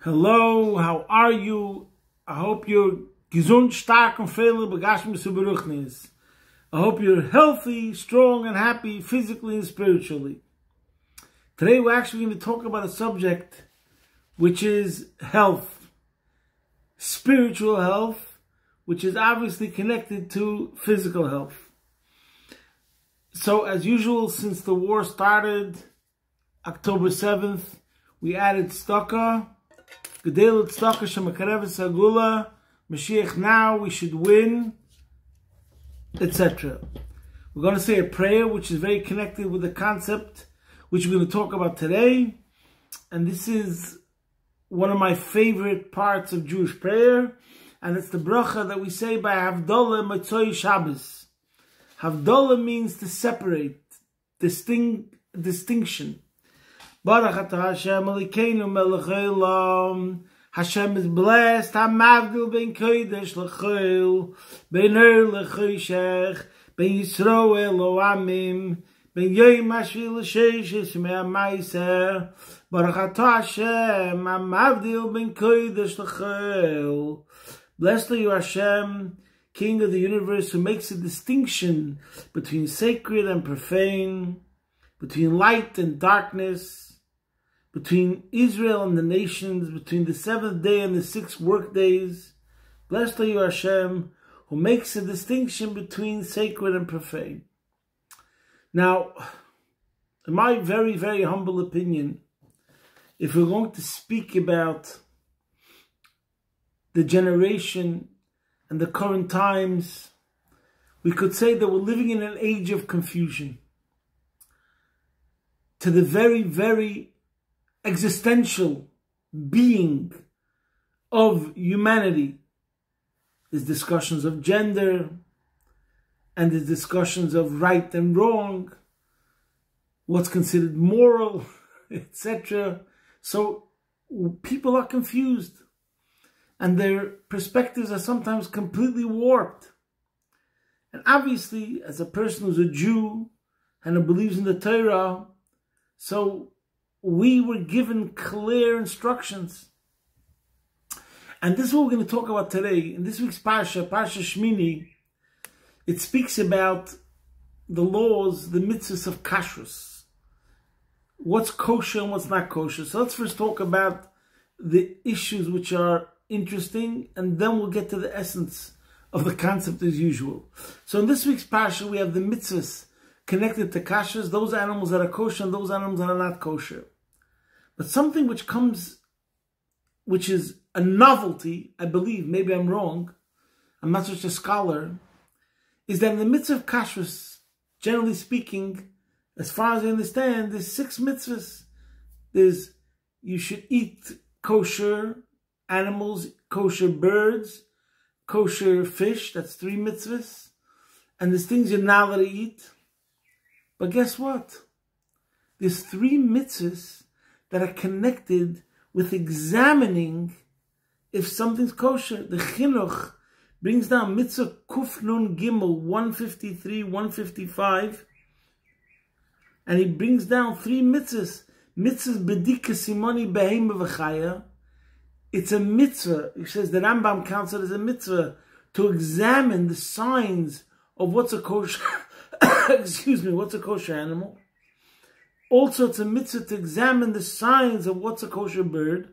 Hello, how are you? I hope you're gesund, stark and freilich begashmis uberuchnis. I hope you're healthy, strong and happy physically and spiritually. Today we're actually going to talk about a subject which is health. Spiritual health, which is obviously connected to physical health. So as usual, since the war started, October 7th, we added tzedakah. Gedel tzedakah shemakareves hagula, Mashiach now, we should win, etc. We're going to say a prayer which is very connected with the concept which we're going to talk about today. And this is one of my favorite parts of Jewish prayer. And it's the bracha that we say by Havdalah Motzoi Shabbos. Havdalah means to separate, distinction. Baruch atah Hashem Elokeinu melech haolam. Hashem is blessed. Hamavdil ben kodesh l'chol, ben ner l'choshech, ben Yisroel lo'amim, ben yoyim hashvi l'sheishes me'amaiser. Baruch atah Hashem Hamavdil ben kodesh l'chol. Blessed are you, Hashem, King of the universe, who makes a distinction between sacred and profane, between light and darkness, between Israel and the nations, between the seventh day and the 6 work days. Blessed are you, Hashem, who makes a distinction between sacred and profane. Now, in my very, very humble opinion, if we're going to speak about the generation and the current times, we could say that we're living in an age of confusion. To the very, very existential being of humanity. There's discussions of gender, and there's discussions of right and wrong, what's considered moral, etc. So people are confused, and their perspectives are sometimes completely warped. And obviously, as a person who's a Jew and who believes in the Torah, so we were given clear instructions. And this is what we're going to talk about today. In this week's Parshas Shemini, it speaks about the laws, the mitzvahs of kashrus. What's kosher and what's not kosher. So let's first talk about the issues which are interesting, and then we'll get to the essence of the concept as usual. So in this week's Parsha, we have the mitzvahs connected to kashrus, those animals that are kosher and those animals that are not kosher. But something which is a novelty, I believe, maybe I'm wrong, I'm not such a scholar, is that in the mitzvah of kashrus, generally speaking, as far as I understand, there's 6 mitzvahs. There's, you should eat kosher animals, kosher birds, kosher fish, that's 3 mitzvahs. And there's things you're not allowed to eat. But guess what? There's 3 mitzvahs that are connected with examining if something's kosher. The chinuch brings down mitzvah kuf nun gimel 153, 155, and he brings down 3 mitzvahs. Mitzvahs bedika simoni behema v'chaya. It's a mitzvah. He says the Rambam counts it as a mitzvah to examine the signs of what's a kosher what's a kosher animal. Also, it's a mitzvah to examine the signs of what's a kosher bird.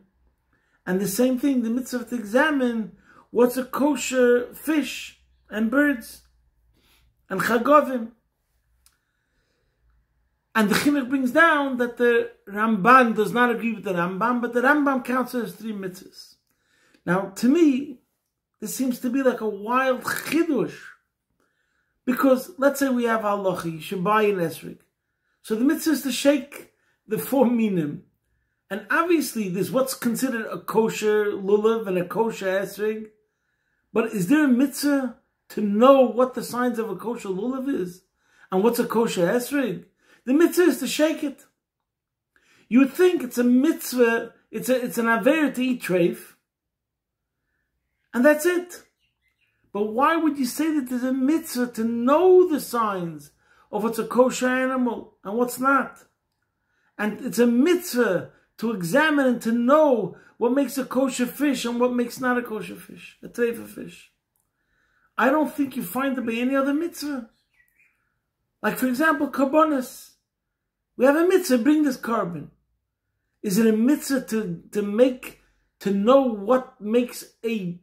And the same thing, the mitzvah to examine what's a kosher fish and birds and chagovim. And the chinuch brings down that the Ramban does not agree with the Rambam, but the Rambam counts it as 3 mitzvahs. Now, to me, this seems to be like a wild chidush. Because let's say we have halacha, you should buy an esrog. So the mitzvah is to shake the 4 minim. And obviously there's what's considered a kosher lulav and a kosher esrog. But is there a mitzvah to know what the signs of a kosher lulav is? And what's a kosher esrog? The mitzvah is to shake it. You would think it's a mitzvah, it's an aver to eat treif. And that's it. But why would you say that there's a mitzvah to know the signs of what's a kosher animal and what's not? And it's a mitzvah to examine and to know what makes a kosher fish and what makes not a kosher fish, a treifa fish. I don't think you find it by any other mitzvah. Like, for example, karbonis. We have a mitzvah, bring this carbon. Is it a mitzvah to know what makes a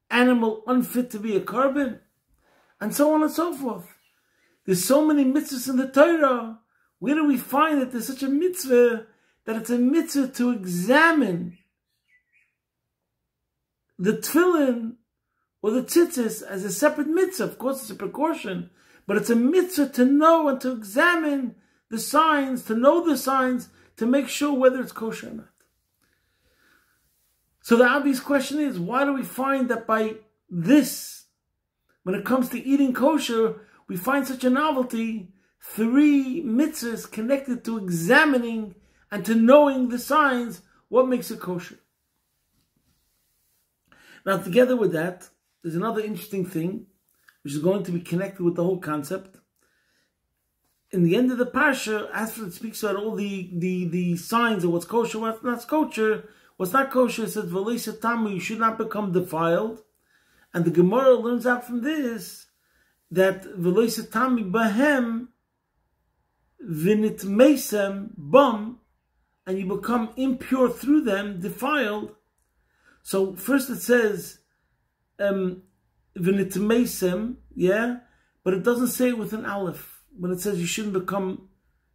animal unfit to be a carbon? And so on and so forth. There's so many mitzvahs in the Torah. Where do we find that there's such a mitzvah, that it's a mitzvah to examine the tefillin or the tzitzis as a separate mitzvah? Of course, it's a precaution, but it's a mitzvah to know and to examine the signs, to know the signs, to make sure whether it's kosher or not. So the obvious question is, why do we find that by this, when it comes to eating kosher, we find such a novelty, 3 mitzvahs connected to examining and to knowing the signs, what makes it kosher? Now, together with that, there's another interesting thing, which is going to be connected with the whole concept. In the end of the parsha, after it speaks about all the signs of what's kosher, what's not kosher, it says, "V'leisa tamu," you should not become defiled. And the Gemara learns out from this that "V'leisa tamu bahem v'nitmeisem bum," and you become impure through them, defiled. So first it says v'nitmeisem, yeah, but it doesn't say it with an aleph. When it says you shouldn't become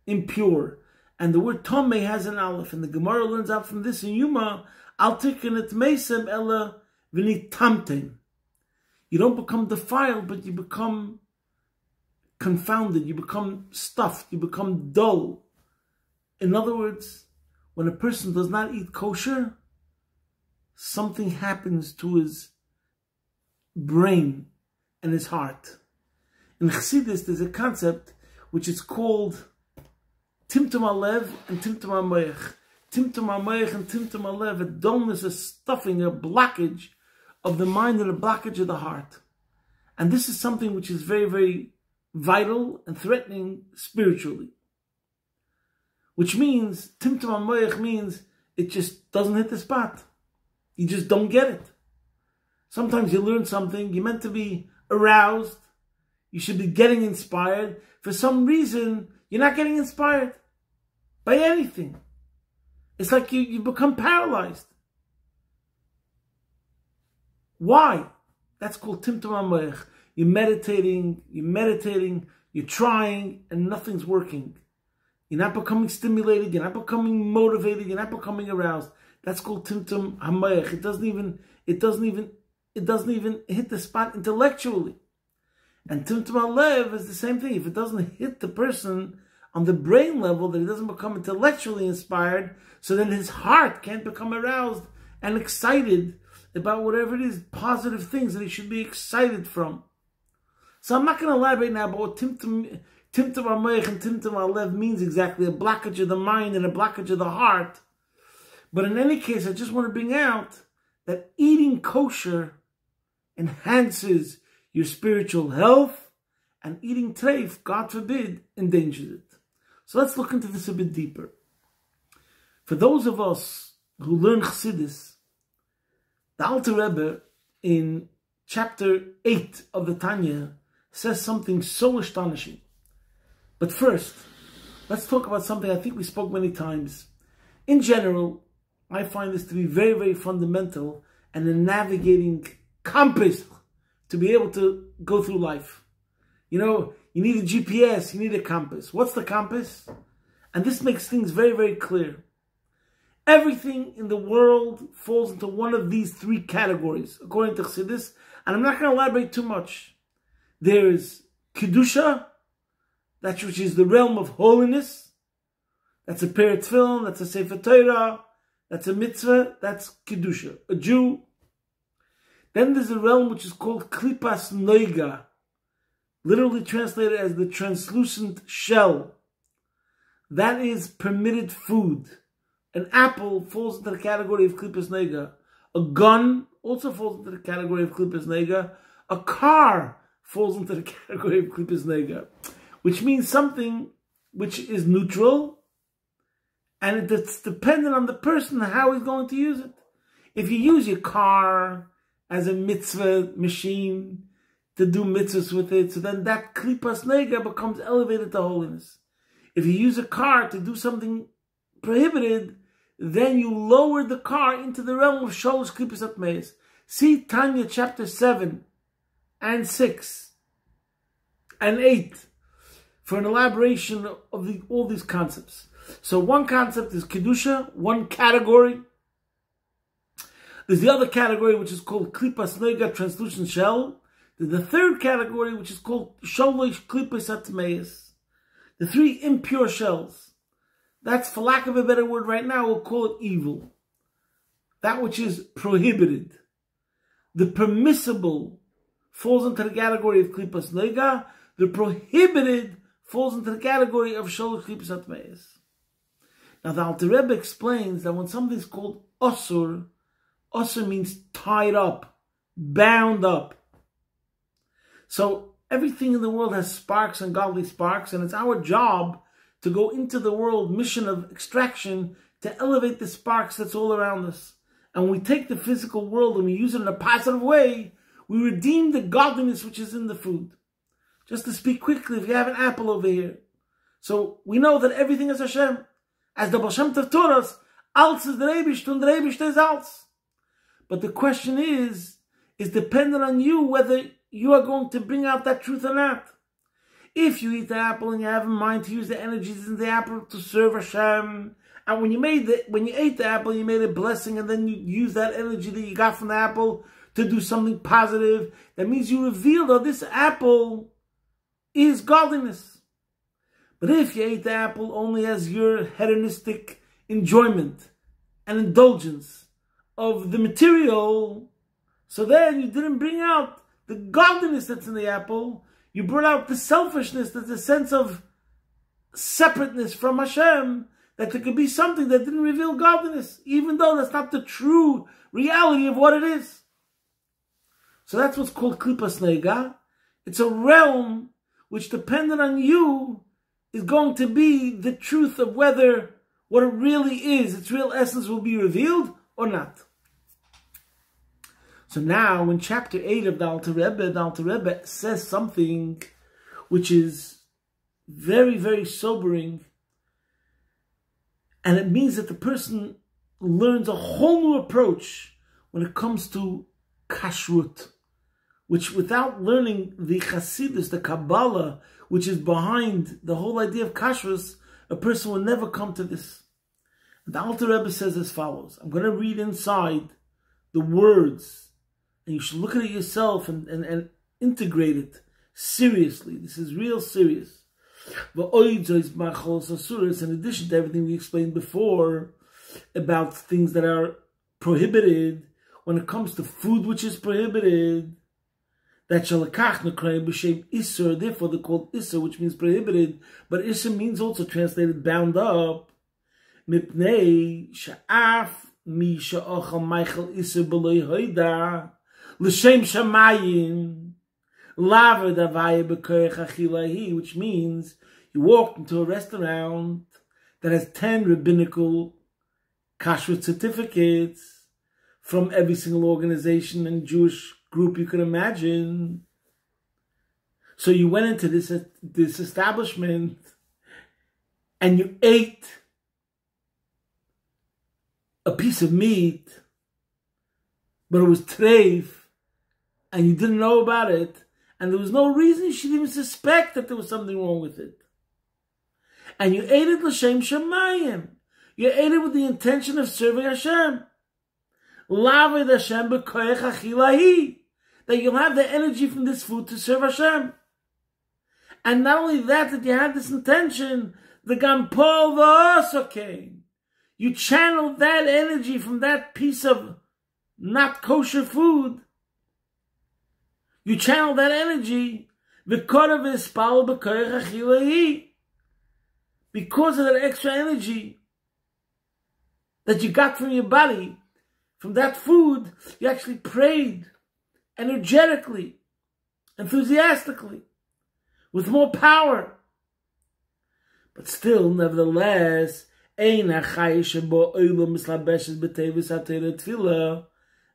impure. And the word Tomei has an aleph. And the Gemara learns out from this in Yuma, Al tikkun meisem ella v'nitamtem. You don't become defiled, but you become confounded. You become stuffed. You become dull. In other words, when a person does not eat kosher, something happens to his brain and his heart. In Chassidus, there's a concept which is called Timtum Alev and Timtum Amoyach. Timtum Amoyach and Timtum Alev, a dullness, a stuffing, a blockage of the mind and a blockage of the heart. And this is something which is very, very vital and threatening spiritually. Which means, Timtum Amoyach means it just doesn't hit the spot. You just don't get it. Sometimes you learn something, you're meant to be aroused, you should be getting inspired. For some reason, you're not getting inspired by anything. It's like you become paralyzed. Why? That's called Timtum Amoyach. You're meditating, you're trying, and nothing's working. You're not becoming stimulated, you're not becoming motivated, you're not becoming aroused. That's called Timtum Amoyach. It doesn't even hit the spot intellectually. And Timtum Alev is the same thing. If it doesn't hit the person on the brain level, that he doesn't become intellectually inspired, so then his heart can't become aroused and excited about whatever it is, positive things that he should be excited from. So I'm not going to elaborate now about what Timtum Amoyach and Timtum Alev means exactly, a blockage of the mind and a blockage of the heart. But in any case, I just want to bring out that eating kosher enhances your spiritual health, and eating treif, God forbid, endangers it. So let's look into this a bit deeper. For those of us who learn Chassidus, the Alter Rebbe in chapter 8 of the Tanya says something so astonishing. But first, let's talk about something I think we spoke many times. In general, I find this to be very, very fundamental and a navigating compass to be able to go through life. You know, you need a GPS, you need a compass. What's the compass? And this makes things very, very clear. Everything in the world falls into one of these 3 categories, according to Chassidus, and I'm not going to elaborate too much. There's Kedusha, that which is the realm of holiness. That's a pair of tefillin, that's a Sefer Torah, that's a mitzvah, that's Kedusha, a Jew. Then there's a realm which is called Klipas Noiga, literally translated as the translucent shell. That is permitted food. An apple falls into the category of Klipas Noiga. A gun also falls into the category of Klipas Noiga. A car falls into the category of Klipas Noiga, which means something which is neutral And it's dependent on the person how he's going to use it. If you use your car as a mitzvah machine to do mitzvahs with it, so then that klipas nega becomes elevated to holiness. If you use a car to do something prohibited, then you lower the car into the realm of sholosh klipas atmeis. See Tanya chapter 7 and 6 and 8 for an elaboration of all these concepts. So one concept is kedusha, one category. There's the other category which is called klipas nega, translucent shell. There's the third category which is called sholosh klipas atmeis, the three impure shells. That's, for lack of a better word right now, we'll call it evil. That which is prohibited. The permissible falls into the category of klipas nega. The prohibited falls into the category of sholosh klipas atmeis. Now the Alter Rebbe explains that when something is called osur, osur means tied up, bound up. So everything in the world has sparks and godly sparks, and it's our job to go into the world, mission of extraction, to elevate the sparks that's all around us. And when we take the physical world and we use it in a positive way, we redeem the godliness which is in the food. Just to speak quickly, if you have an apple over here. So we know that everything is Hashem. As the Baal Shem Tov taught us, Alts is the Rebish, and the Rebish is Alts. But the question is dependent on you whether you are going to bring out that truth or not. If you eat the apple and you have in mind to use the energies in the apple to serve Hashem, and when you ate the apple, you made a blessing, and then you use that energy that you got from the apple to do something positive, that means you revealed that this apple is godliness. But if you ate the apple only as your hedonistic enjoyment and indulgence of the material, so then you didn't bring out the godliness that's in the apple. You brought out the selfishness, that's a sense of separateness from Hashem, that there could be something that didn't reveal godliness, even though that's not the true reality of what it is. So that's what's called klipas nega. It's a realm which, dependent on you, is going to be the truth of whether what it really is, its real essence, will be revealed or not. So now, in chapter 8 of the Alter Rebbe says something which is very, very sobering. And it means that the person learns a whole new approach when it comes to kashrut, which, without learning the Chassidus, the Kabbalah, which is behind the whole idea of kashrus, a person will never come to this. And the Alter Rebbe says as follows. I'm going to read inside the words, and you should look at it yourself and integrate it seriously. This is real serious. In addition to everything we explained before about things that are prohibited, when it comes to food which is prohibited, that shalakach nekray b'shem isur, therefore they're called isur, which means prohibited, but isur means also translated bound up. Mipnei sha'af mi sha'ochal meichel isur b'loi hoida l'shem shamayim laver davaya b'korech achilahi, which means you walked into a restaurant that has 10 rabbinical kashrut certificates from every single organization and Jewish group you could imagine. So you went into this establishment and you ate a piece of meat, but it was treif, and you didn't know about it, and there was no reason you should even suspect that there was something wrong with it. And you ate it l'shem shamayim. You ate it with the intention of serving Hashem. Laved Hashem b'koyach achilahi. That you'll have the energy from this food to serve Hashem. And not only that you had this intention, the Gampol also came. You channeled that energy from that piece of not kosher food. You channeled that energy because of that extra energy that you got from your body, from that food. You actually prayed energetically, enthusiastically, with more power. But still, nevertheless,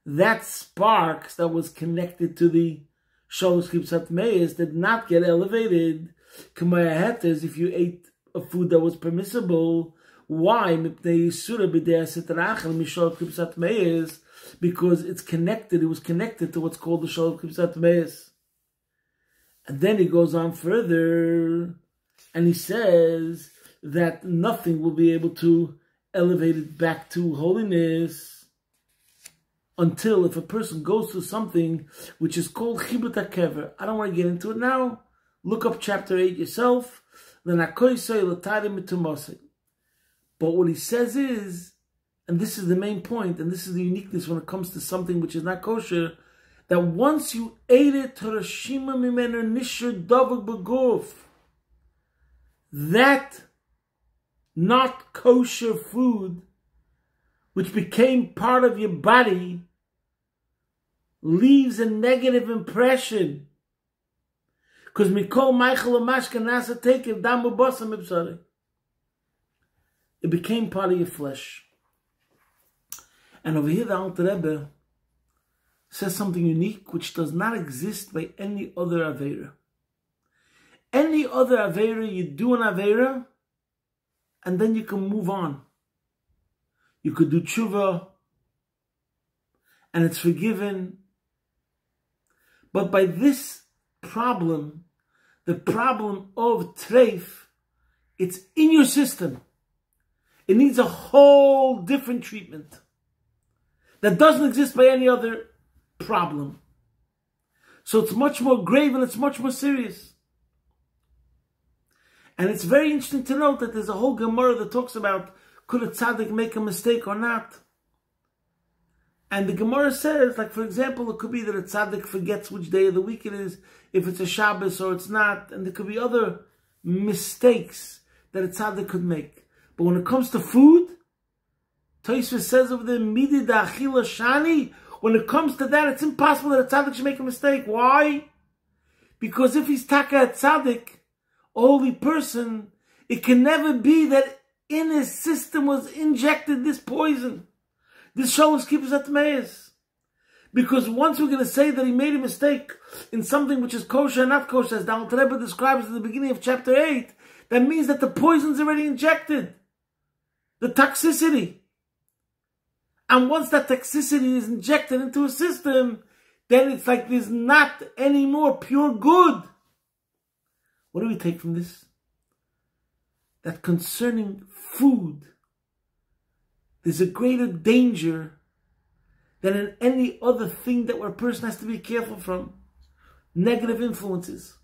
that sparks that was connected to the Shalosh Kibsat Meis did not get elevated. If you ate a food that was permissible, why? Because it's connected, it was connected to what's called the Shalosh Kibsat Meis. And then he goes on further, and he says that nothing will be able to elevate it back to holiness until if a person goes through something which is called Chibut HaKever. I don't want to get into it now. Look up chapter 8 yourself. But what he says is, and this is the main point, and this is the uniqueness when it comes to something which is not kosher, that once you ate it, that not kosher food, which became part of your body, leaves a negative impression. Because it became part of your flesh. And over here the Alter Rebbe says something unique which does not exist by any other Aveira. Any other Aveira, you do an Aveira, and then you can move on. You could do tshuva, and it's forgiven. But by this problem, the problem of treif, it's in your system. It needs a whole different treatment that doesn't exist by any other problem. So it's much more grave and it's much more serious. And it's very interesting to note that there's a whole Gemara that talks about could a tzaddik make a mistake or not. And the Gemara says, like for example, it could be that a tzaddik forgets which day of the week it is, if it's a Shabbos or it's not, and there could be other mistakes that a tzaddik could make. But when it comes to food, Tosfos says over there, Midi da achila shani, when it comes to that, it's impossible that a tzaddik should make a mistake. Why? Because if he's taka a tzaddik, a holy person, it can never be that in his system was injected this poison. This Shalosh Kibsat Meis. Because once we're going to say that he made a mistake in something which is kosher and not kosher, as the Alter Rebbe describes at the beginning of chapter 8, that means that the poison's already injected. The toxicity. And once that toxicity is injected into a system, then it's like there's not any more pure good. What do we take from this? That concerning food, there's a greater danger than in any other thing that where a person has to be careful from. Negative influences.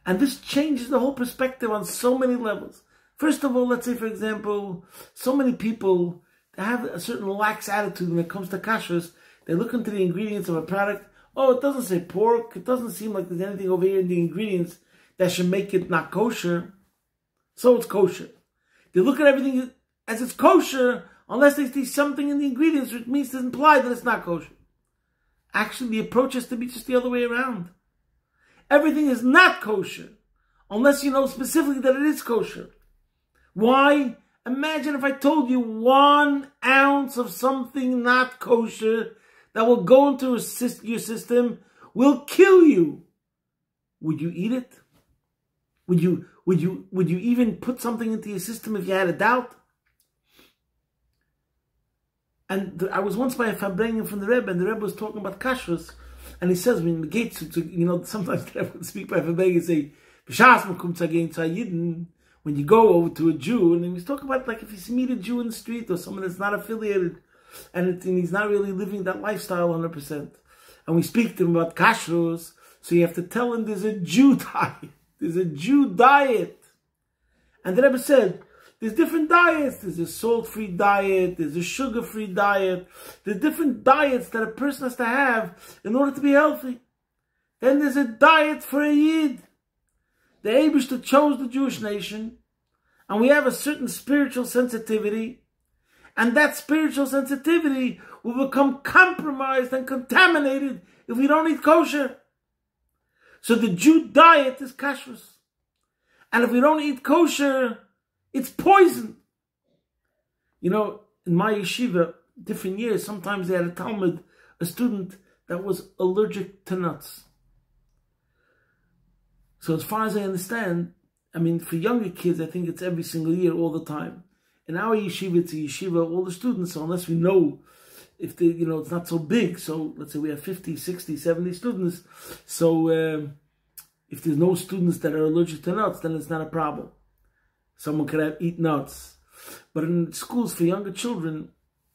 And this changes the whole perspective on so many levels. First of all, let's say, for example, so many people have a certain lax attitude when it comes to kashrus. They look into the ingredients of a product. Oh, it doesn't say pork. It doesn't seem like there's anything over here in the ingredients that should make it not kosher. So it's kosher. They look at everything as it's kosher unless they see something in the ingredients which means to imply that it's not kosher. Actually, the approach has to be just the other way around. Everything is not kosher unless you know specifically that it is kosher. Why? Imagine if I told you 1 ounce of something not kosher that will go into your system will kill you. Would you eat it? Would you even put something into your system if you had a doubt? And I was once by a Farbrengen from the Rebbe, and the Rebbe was talking about kashrus, and he says, when the gates, sometimes the Rebbe would speak by Farbrengen and say, when you go over to a Jew, and he was talking about like if you meet a Jew in the street or someone that's not affiliated, and he's not really living that lifestyle 100%, and we speak to him about kashrus, so you have to tell him there's a Jew diet. There's a Jew diet. And the Rebbe said, there's different diets. There's a salt-free diet. There's a sugar-free diet. There's different diets that a person has to have in order to be healthy. Then there's a diet for a Yid. The Eibishter chose the Jewish nation, and we have a certain spiritual sensitivity, and that spiritual sensitivity will become compromised and contaminated if we don't eat kosher. So the Jew diet is kashrus. And if we don't eat kosher, it's poison. You know, in my yeshiva, different years, sometimes they had a Talmud, a student that was allergic to nuts. So as far as I understand, I mean, for younger kids, I think it's every single year, all the time. In our yeshiva, it's a yeshiva, all the students, so unless we know if they, you know, it's not so big, so let's say we have 50, 60, 70 students, so if there's no students that are allergic to nuts, then it's not a problem. Someone could eat nuts. But in schools for younger children,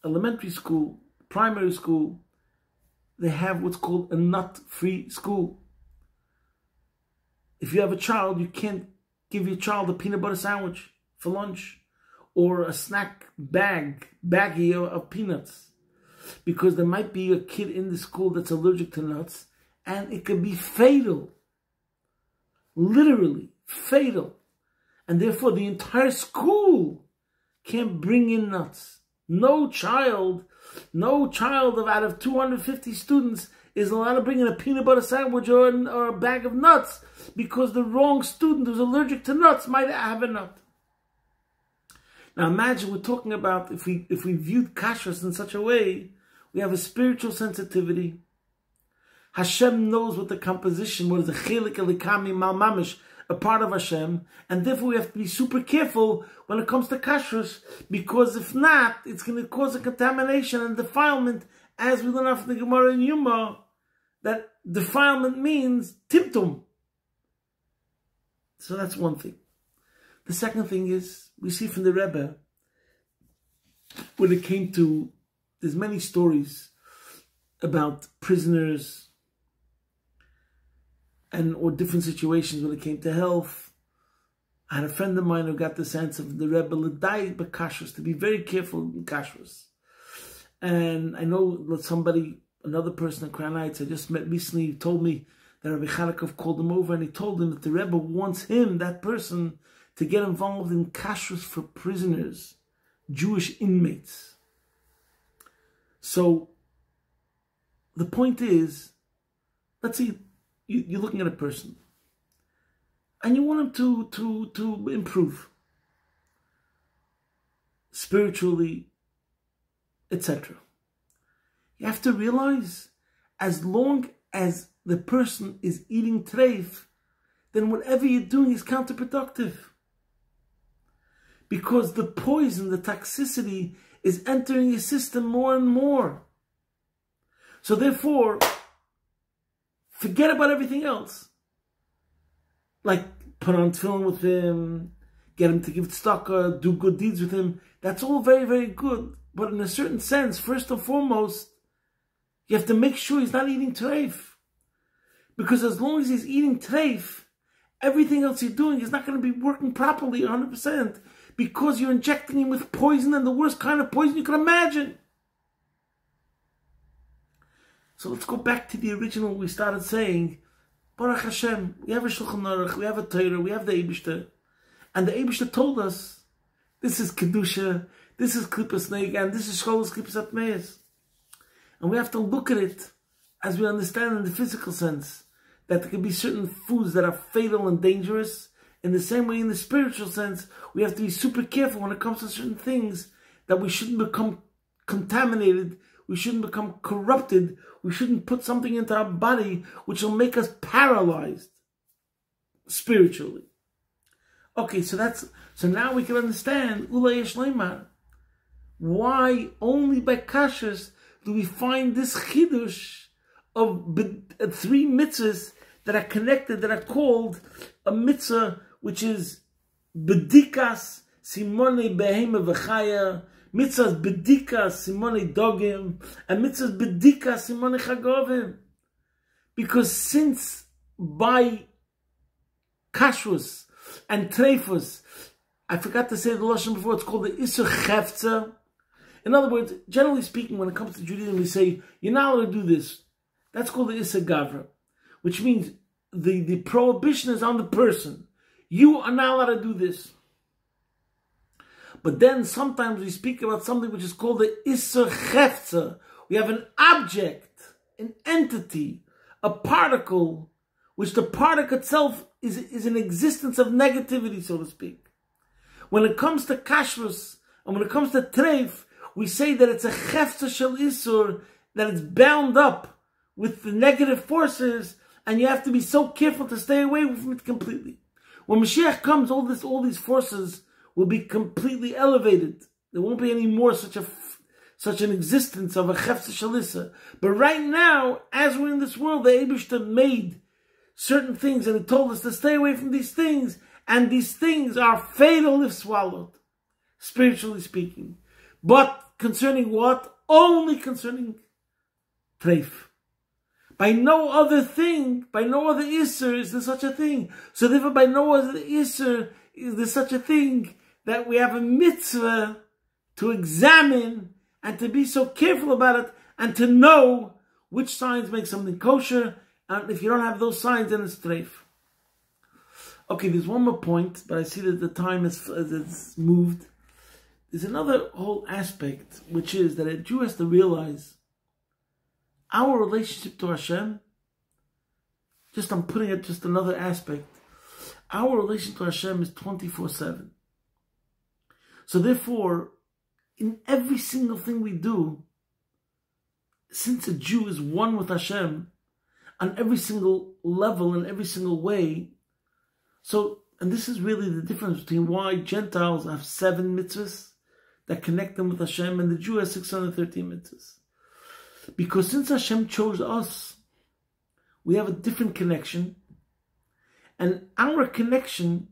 elementary school, primary school, they have what's called a nut-free school. If you have a child, you can't give your child a peanut butter sandwich for lunch or a snack baggie of peanuts, because there might be a kid in the school that's allergic to nuts, and it could be fatal, literally fatal, and therefore the entire school can't bring in nuts. No child of out of 250 students is allowed to bring in a peanut butter sandwich or a bag of nuts, because the wrong student who's allergic to nuts might have a nut. Now imagine we're talking about if we viewed kashrus in such a way, we have a spiritual sensitivity. Hashem knows what the composition, what is the chelik elikami mal mamish, a part of Hashem, and therefore we have to be super careful when it comes to kashrus, because if not, it's going to cause a contamination and defilement, as we learn after the Gemara in Yuma, that defilement means timtum. So that's one thing. The second thing is, we see from the Rebbe, when it came to, there's many stories about prisoners or different situations when it came to health. I had a friend of mine who got the sense of the Rebbe l'dai b'kashrus, to be very careful in kashrus. And I know that somebody, another person in Crown Heights I just met recently, told me that Rabbi Yaakov called him over and he told him that the Rebbe wants him, that person, to get involved in kashrus for prisoners, Jewish inmates. So the point is, let's see, you're looking at a person and you want him to improve spiritually, etc. You have to realize, as long as the person is eating treif, then whatever you're doing is counterproductive. Because the poison, the toxicity, is entering your system more and more. So therefore, forget about everything else. Like, put on tefillin with him, get him to give tzedakah, do good deeds with him. That's all very, very good. But in a certain sense, first and foremost, you have to make sure he's not eating treif. Because as long as he's eating treif, everything else you're doing is not going to be working properly 100%. Because you're injecting him with poison, and the worst kind of poison you can imagine. So let's go back to the original we started saying. Baruch Hashem, we have a Shulchan Aruch, we have a Torah, we have the Eibishter. And the Eibishter told us, this is Kedusha, this is Klippas Nega, and this is Sholos Klippas Atmeis. And we have to look at it as we understand in the physical sense, that there can be certain foods that are fatal and dangerous. In the same way, in the spiritual sense, we have to be super careful when it comes to certain things, that we shouldn't become contaminated, we shouldn't become corrupted, we shouldn't put something into our body which will make us paralyzed spiritually. Okay, so now we can understand Ulay Yesh Leimar, why only by kashrus do we find this chidush of 3 mitzvahs that are connected, that are called a mitzvah which is bedikas simone behema v'chaya, mitzvahs bedikas simone dogim, and mitzvahs bedikas simone chagovim. Because since by kashrus and treifus, I forgot to say the lashon before, it's called the isur chefza. In other words, generally speaking, when it comes to Judaism, we say, you're not allowed to do this. That's called the isur gavra, which means the prohibition is on the person. You are not allowed to do this. But then sometimes we speak about something which is called the isur chefza. We have an object, an entity, a particle, which the particle itself is an existence of negativity, so to speak. When it comes to kashrus, And when it comes to treif, we say that it's a chefza shel isur, that it's bound up with the negative forces, and you have to be so careful to stay away from it completely. When Mashiach comes, all these forces will be completely elevated. There won't be any more such an existence of a chefza shel isur. But right now, as we're in this world, the Eibishter made certain things, and he told us to stay away from these things, and these things are fatal if swallowed, spiritually speaking. But concerning what? Only concerning treif. By no other thing, by no other isur is there such a thing. So therefore, by no other isur is there such a thing that we have a mitzvah to examine and to be so careful about it and to know which signs make something kosher. And if you don't have those signs, then it's treif. Okay, there's one more point, but I see that the time has moved. There's another whole aspect, which is that a Jew has to realize our relationship to Hashem. I'm putting it just another aspect. Our relation to Hashem is 24/7. So therefore, in every single thing we do, since a Jew is one with Hashem, on every single level, in every single way, and this is really the difference between why Gentiles have 7 mitzvahs that connect them with Hashem, and the Jew has 613 mitzvahs. Because since Hashem chose us, we have a different connection, and our connection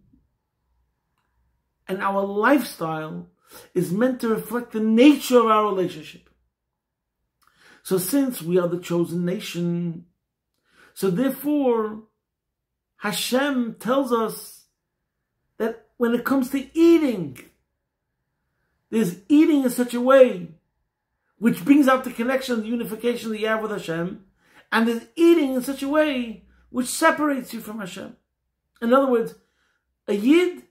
and our lifestyle is meant to reflect the nature of our relationship. So since we are the chosen nation, so therefore Hashem tells us that when it comes to eating, there's eating in such a way which brings out the connection, the unification that you have with Hashem, and there's eating in such a way which separates you from Hashem. In other words, a Yid,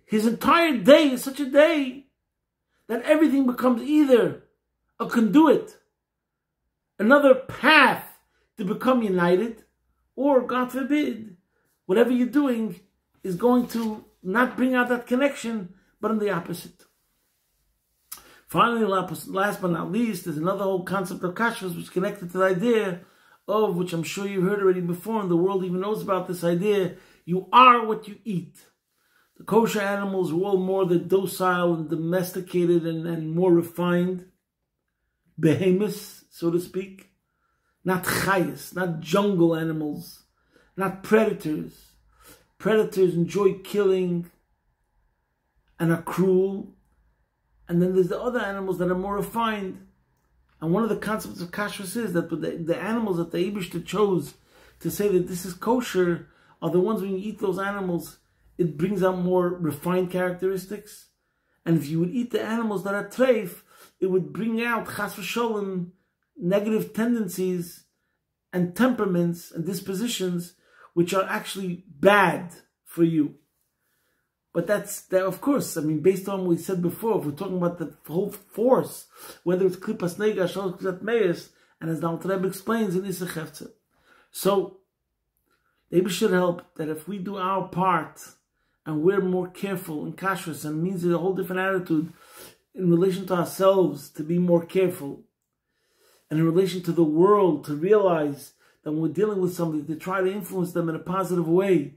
his entire day is such a day that everything becomes either a conduit, another path to become united, or, God forbid, whatever you're doing is going to not bring out that connection, but in the opposite. Finally, last but not least, there's another whole concept of kashrus which is connected to the idea of, which I'm sure you've heard already before, and the world even knows about this idea, you are what you eat. The kosher animals are all more the docile and domesticated and more refined, behemoths, so to speak. Not chayas, not jungle animals, not predators. Predators enjoy killing and are cruel. And then there's the other animals that are more refined. And one of the concepts of kashrus is that the animals that the Eibishter chose to say that this is kosher are the ones when you eat those animals, it brings out more refined characteristics. And if you would eat the animals that are treif, it would bring out chas v'sholem, negative tendencies and temperaments and dispositions which are actually bad for you. But that, of course, I mean, based on what we said before, if we're talking about the whole force, whether it's klipas nega, shalosh kzat meis, and as the Alter Rebbe explains in Issa Chefza. So, maybe should help that if we do our part and we're more careful in kashrus, and means a whole different attitude in relation to ourselves to be more careful, and in relation to the world to realize that when we're dealing with somebody, to try to influence them in a positive way,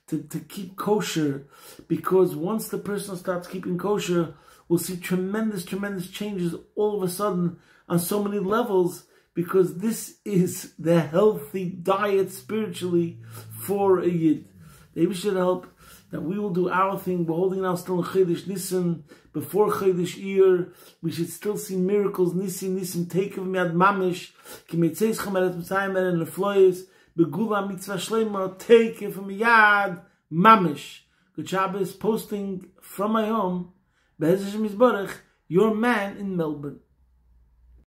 to keep kosher, because once the person starts keeping kosher, we'll see tremendous changes all of a sudden on so many levels, because this is the healthy diet spiritually for a Yid. Maybe should help that we will do our thing. We're holding now still in Chodesh Nisan, before Chodesh Iyar. We should still see miracles, Nisim, take of me ad mamish, ki meitzeis chameret mitzayim and lefloyes, begula mitzvah shleima, take it from yad mamish. Good Shabbos, posting from my home, Be'ez Hashem Yisborach, your man in Melbourne.